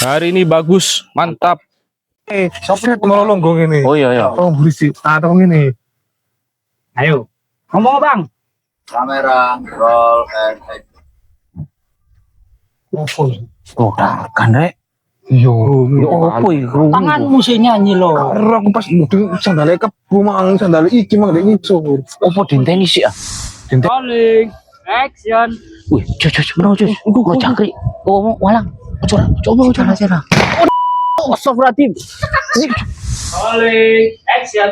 Hari ini bagus, mantap. Sopret ngolong gue ini. Oh iya ya. Oh berisi, atau ini. Ayo, ngomong bang. Kamera roll and action. Oh, kan rek. Yo, Apa iku? Tanganmu sih nyanyi lo. karena aku pas mudeng sandalnya kebu mang, sandalnya iki mang dek ngisor. Apa dinteni sih ah? Rolling, action. Wih, cus, bro, cus. Gua cakri. Oh, walang. Coba. Oh, astagfirullahaladzim. Rolling, action.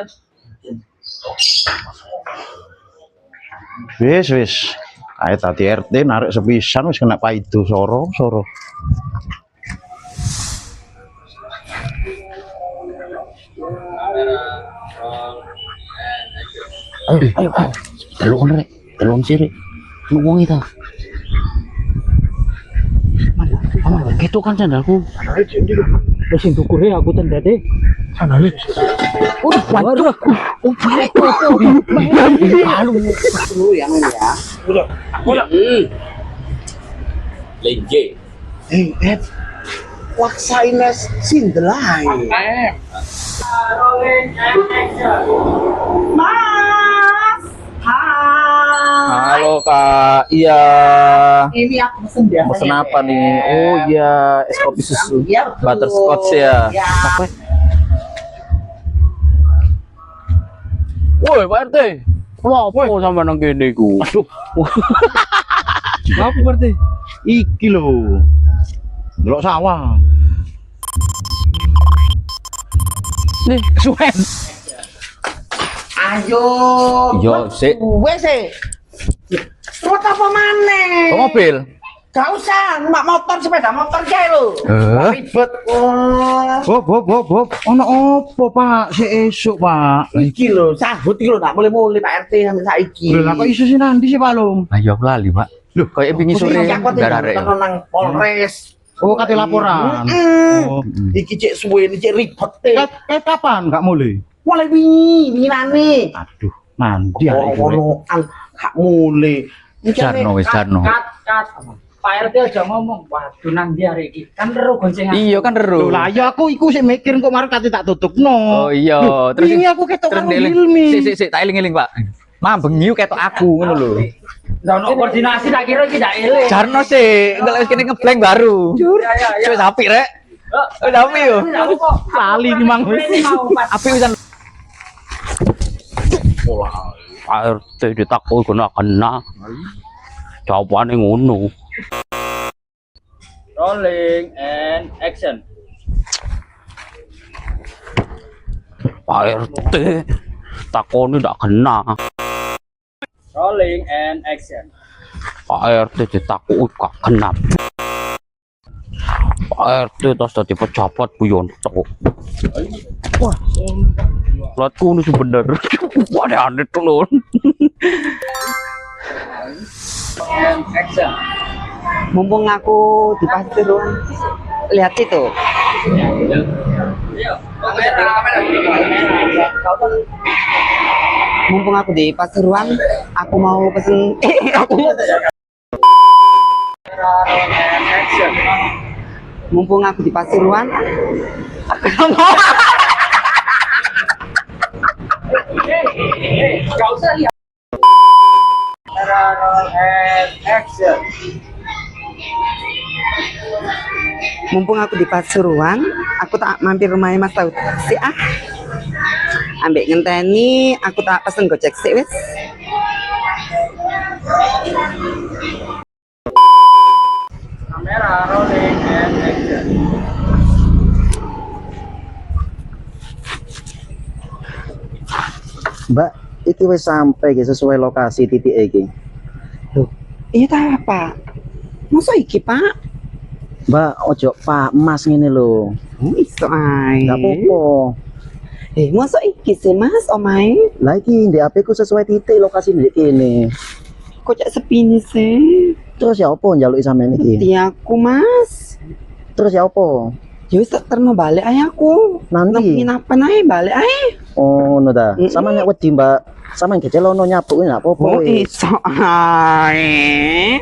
Wis. Kayak tadi RT narik sepisan wis kena paido soro. Ayo. Telung rek. Telung sih rek. Ngomong itu. Mana? Gitu kan sandalku. Mesin tukur ya aku tendade. Sandalnya. Waduh. Lenje. Laksain sindelai. Rolling, action. Mas. Halo Kak, iya. Ini aku pesen biasa. Pesen apa nih? Oh iya, es kopi susu. Iya, betul. Butterscotch ya. Ya. Apa? Woi, Pak RT. Apa sama nang kene iku? Aduh. Apa berarti? Iki lho. Delok sawah. Nih, suwen. Ayo. Yo, sik. Gue sih. Terus apa maneh? Kok mobil? Gak usah, mak motor sepeda motor kae lho. Ribet. Bob. Ono opo, Pak? Esuk, Pak. Iki lho, sahut iki lho, tak mulai-mulai Pak RT sampe saiki. Lho, lah kok iso sih nanti sih, Pak Lum? Ayo aku lali, Pak. Loh, kayak pingin sore garare. Nang Polres. Oh, kate laporan. Oh. Iki cek suwe, iki cek ribet. Kapan enggak mulai? Mulai wingi nane. Aduh, nanti ya. Ono-onoan gak mulai. Jarno wis Jarno. Kat. Pak RT aja ngomong, waduh nang dia iki. Kan ero goncengan. Iya kan Lho ero. lah ya aku iku sik mikir kok marep kate tak tutupno. Oh iya, terus ini aku ketok karo Hilmi. Sik, tak eling-eling, Pak. Mambeng yu ketok aku ngono lho. Lah ono koordinasi tak kira iki gak eling. Jarno sih, enggak kene ngeblank baru. Ya. Wis apik rek. Wis apik yo. Lali nih mang. Apik wisan. Pola RT ditakoi kena. Jawabane ngono. Rolling and action. Pak RT takoni ndak kena. Rolling and action. Pak RT ditakoi gak kena. Pak RT tos dadi pejabat Buyonto. Wah, latku ini bener. Wah, aneh tuh lho. And action. Mumpung aku di Pasuruan, lihat itu. Mumpung aku di Pasuruan, aku mau pesen. Mumpung aku di Pasuruan, Gak usah lihat. Roll and action. mumpung aku di Pasuruan, aku tak mampir rumahnya Mas Taud. Si ambek ngenteni, aku tak pesen Gojek sih wis. Kamera rolling and action. Mbak, iki wis sampai ge sesuai lokasi titik iki. Iya ta Pak. Masa iki Pak? Mbak, ojo Pak Mas ngene lho. Iso ae. Enggak apa-apa. Masa iki sih Mas omae? Lah iki ndek HP ku sesuai titik lokasi ndek kene. Kok cak sepi nih sih? Terus ya apa njaluki sampean iki? Iya aku Mas. Terus ya apa? Ya wis terno balik ae aku. Nanti. Nginapan ae balik ae. Oh, ngono ta. Sama nek wedi, Mbak. Sama gecelono nyapu enggak apa-apa. Oh, iso ae.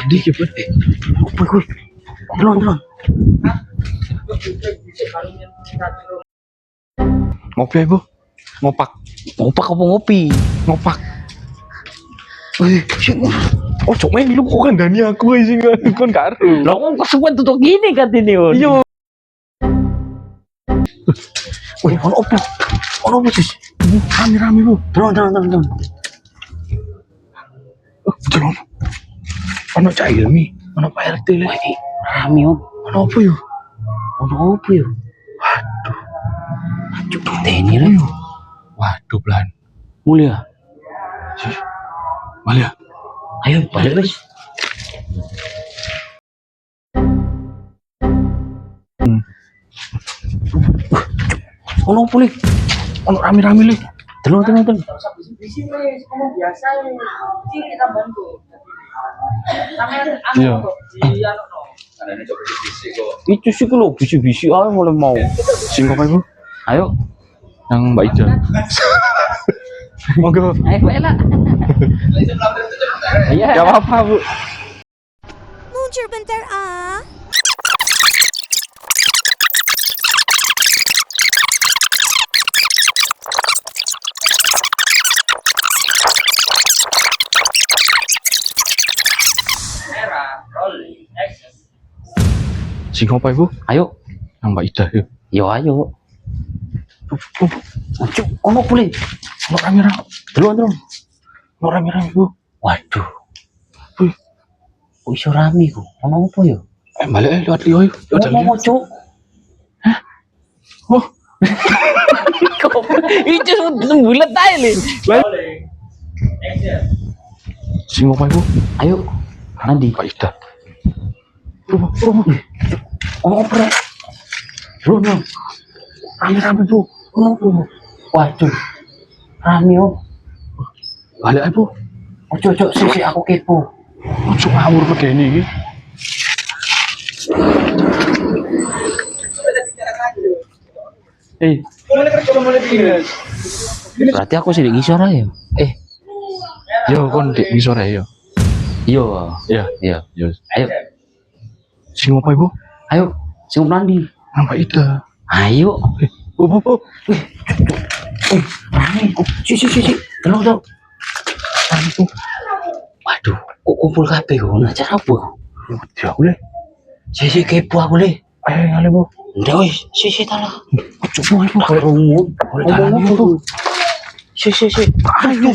Di cepet deh. Apa kuwi? Delon. Ngopi aja, Bu. Ngopak. Ngopak apa ngopi? Ngopak. Wih, oh cok main lu kok kandani aku sih kan karo. Lah kok kesuwen tutuk gini kan ini, On. Iya. Wih, ono opo sih? Rame-rame, Bu. Delon. Jangan. Ono Cak Ilmi, ono Pak RT le. Rame, On. Ono apa yo? Ono apa yo? Cuk teni lah. Waduh, Blan. Mulia. Malia. Ayo balik wis. Ono apa nih? Ono rame-rame le. Delon. Bisi wis ngomong biasa wis. Ciri tambahanku. Sampeyan Iya. anu kok di anu no. Itu sih kalau bisi-bisi aja mulai mau. Sing apa, Bu? Ayo. Yang Mbak Ida. Monggo. Ayo baiklah. Iya. Gak apa-apa, Bu. Muncul bentar ah. Era rolling action. Sing apa, Bu? Ayo. Yang Mbak Ida yuk. Yo ayo. Cuk, ono apa nih? Ono rame-rame. Delon. Ono rame-rame, Bu. Waduh. Wih. Kok iso rame ku? Ono apa yo? Balik aja lewat Lio yuk. Lewat jalan. Mau cuk. Oh, Itu bulat aja nih. Rolling action. sing apa, Bu? Ayo. Nanti. Mbak Ida. Ono apa rek? Delon. Rame-rame, Bu. Ono apa? Waduh. Rame yo. Balik aja, Bu. Ojo sih aku kepo. Ojo ngawur begini iki. Berarti aku sih ngisor aja. Yo kon dek ngisor ae yo. Iya. Iya. Iya. Yo. Ayo. Sing apa, Bu? Ayo. Sing nanti. Mbak Ida. Ayo. Bu. Rame. Si. Delon. Waduh, kok kumpul kabeh kok acara apa? Ya boleh. Si kepo aku le. Ayo ngale, Bu. Ndak wis, si talah. Ojo mau Bu. Tak rungu. Boleh jalan Bu. Si. Ayo.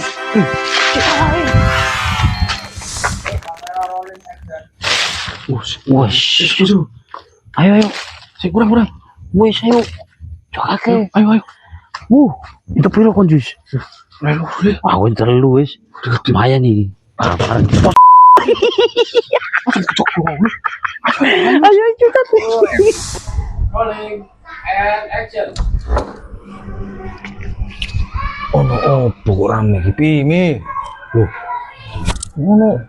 Wes. Ayo. Si kurang. Wes ayo. Cokake. Ayo. Itu piro kon jus? Ayo boleh. Wah, wis terlalu wis. Lumayan nih. Barang-barang. Ayo juga. Rolling and action. Ono opo kok rame iki pime? Loh. Ngono.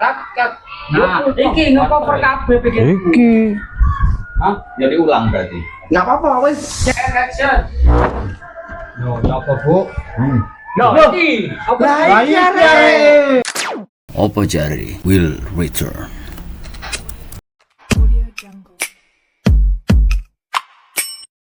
Cut. Nah, iki nge-cover kabeh pikir. Iki. Hah? Jadi ulang berarti. Nggak apa-apa wes. And action. Yo, apa Bu? Loh, iki. Opo Jari will return.